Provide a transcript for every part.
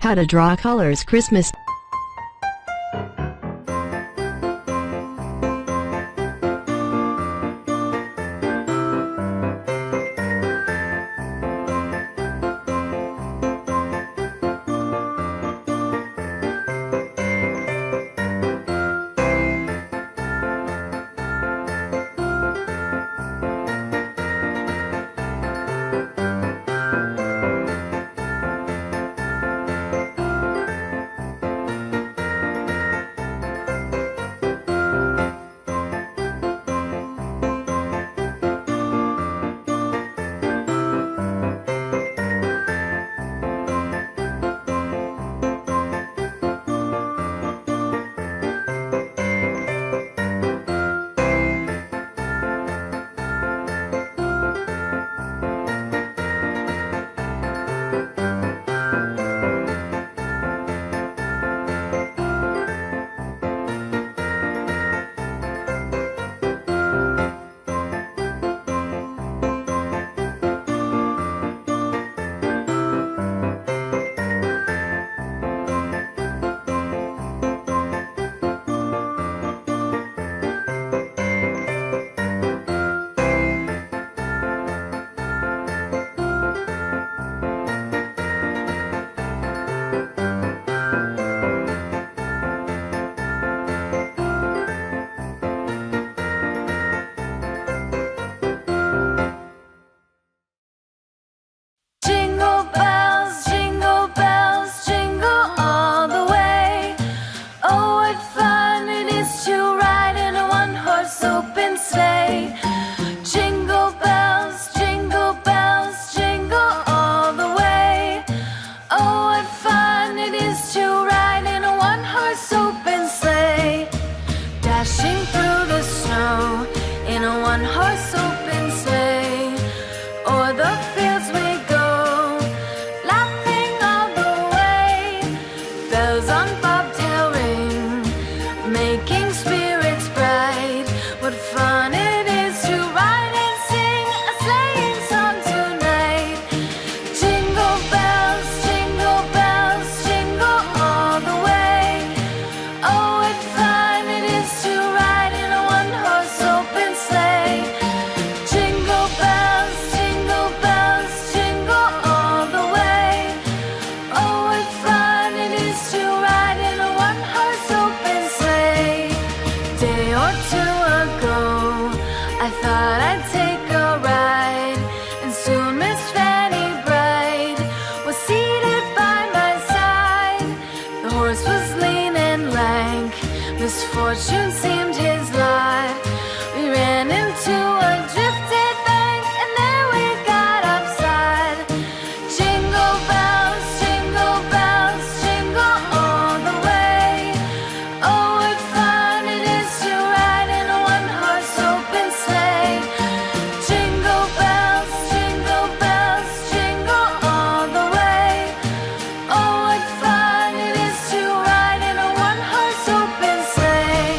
How to draw colors Christmas. Jingle bells, jingle all the way. Oh, what fun it is to ride in a one-horse open sleigh. Jingle bells, jingle all the way. Oh, what fun it is to ride in a one-horse open sleigh. Dashing through the snow in a one-horse open sleigh. O'er the fields we go, laughing all the way. Bells on bobtail ring, making spirits bright. What fun it is to ride and sing a sleighing song tonight. Jingle bells, jingle all the way. Oh, what fun it is to ride in a one-horse open sleigh. Jingle bells, jingle all the way. Oh, what fun it is to ride in a one-horse open sleigh. Day or two ago, I thought I'd take a ride, and soon Miss Fanny Bright was seated by my side. The horse was lean and lank, misfortune seemed his lot. We ran into a drifted bank, and there we got upside. Jingle bells, jingle all the way. Oh, what fun it is to ride in a one-horse open sleigh. Jingle bells, jingle all the way. Oh, what fun it is to ride in a one-horse open sleigh.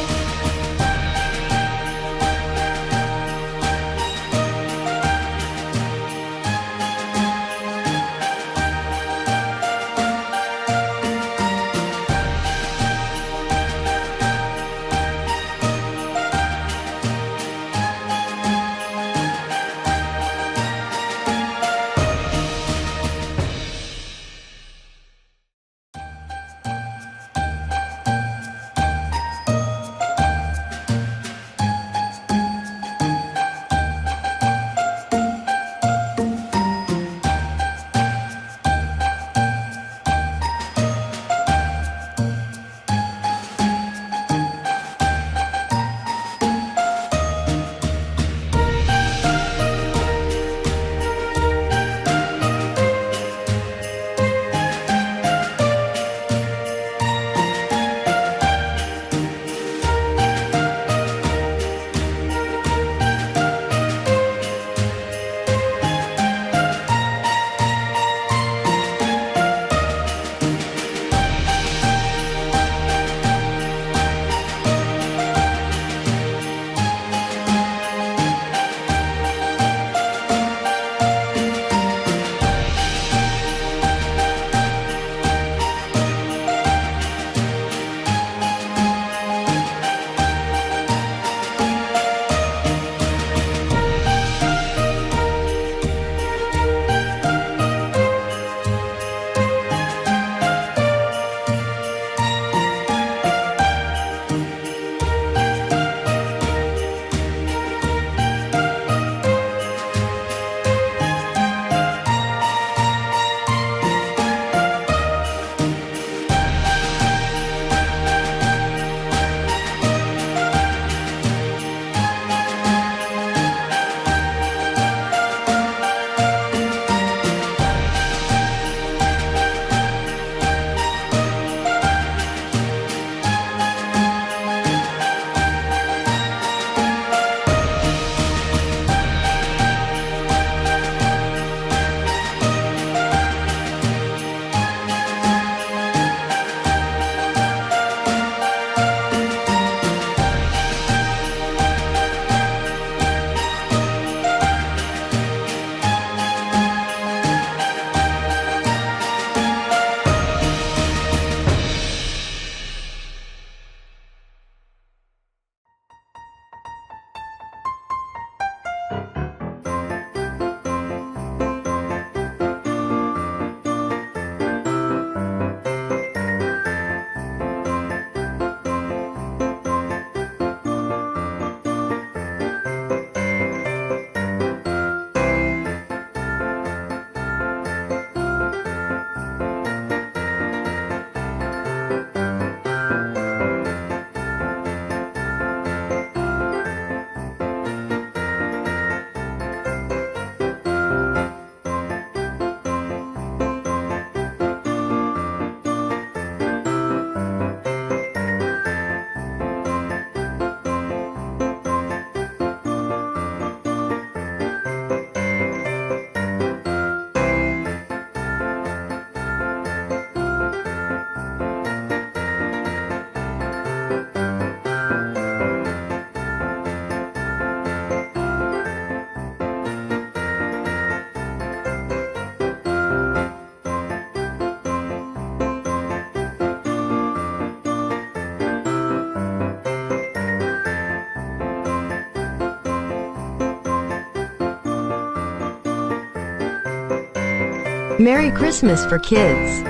Merry Christmas for kids.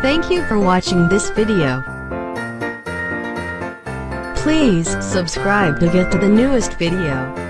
Thank you for watching this video. Please subscribe to get to the newest video.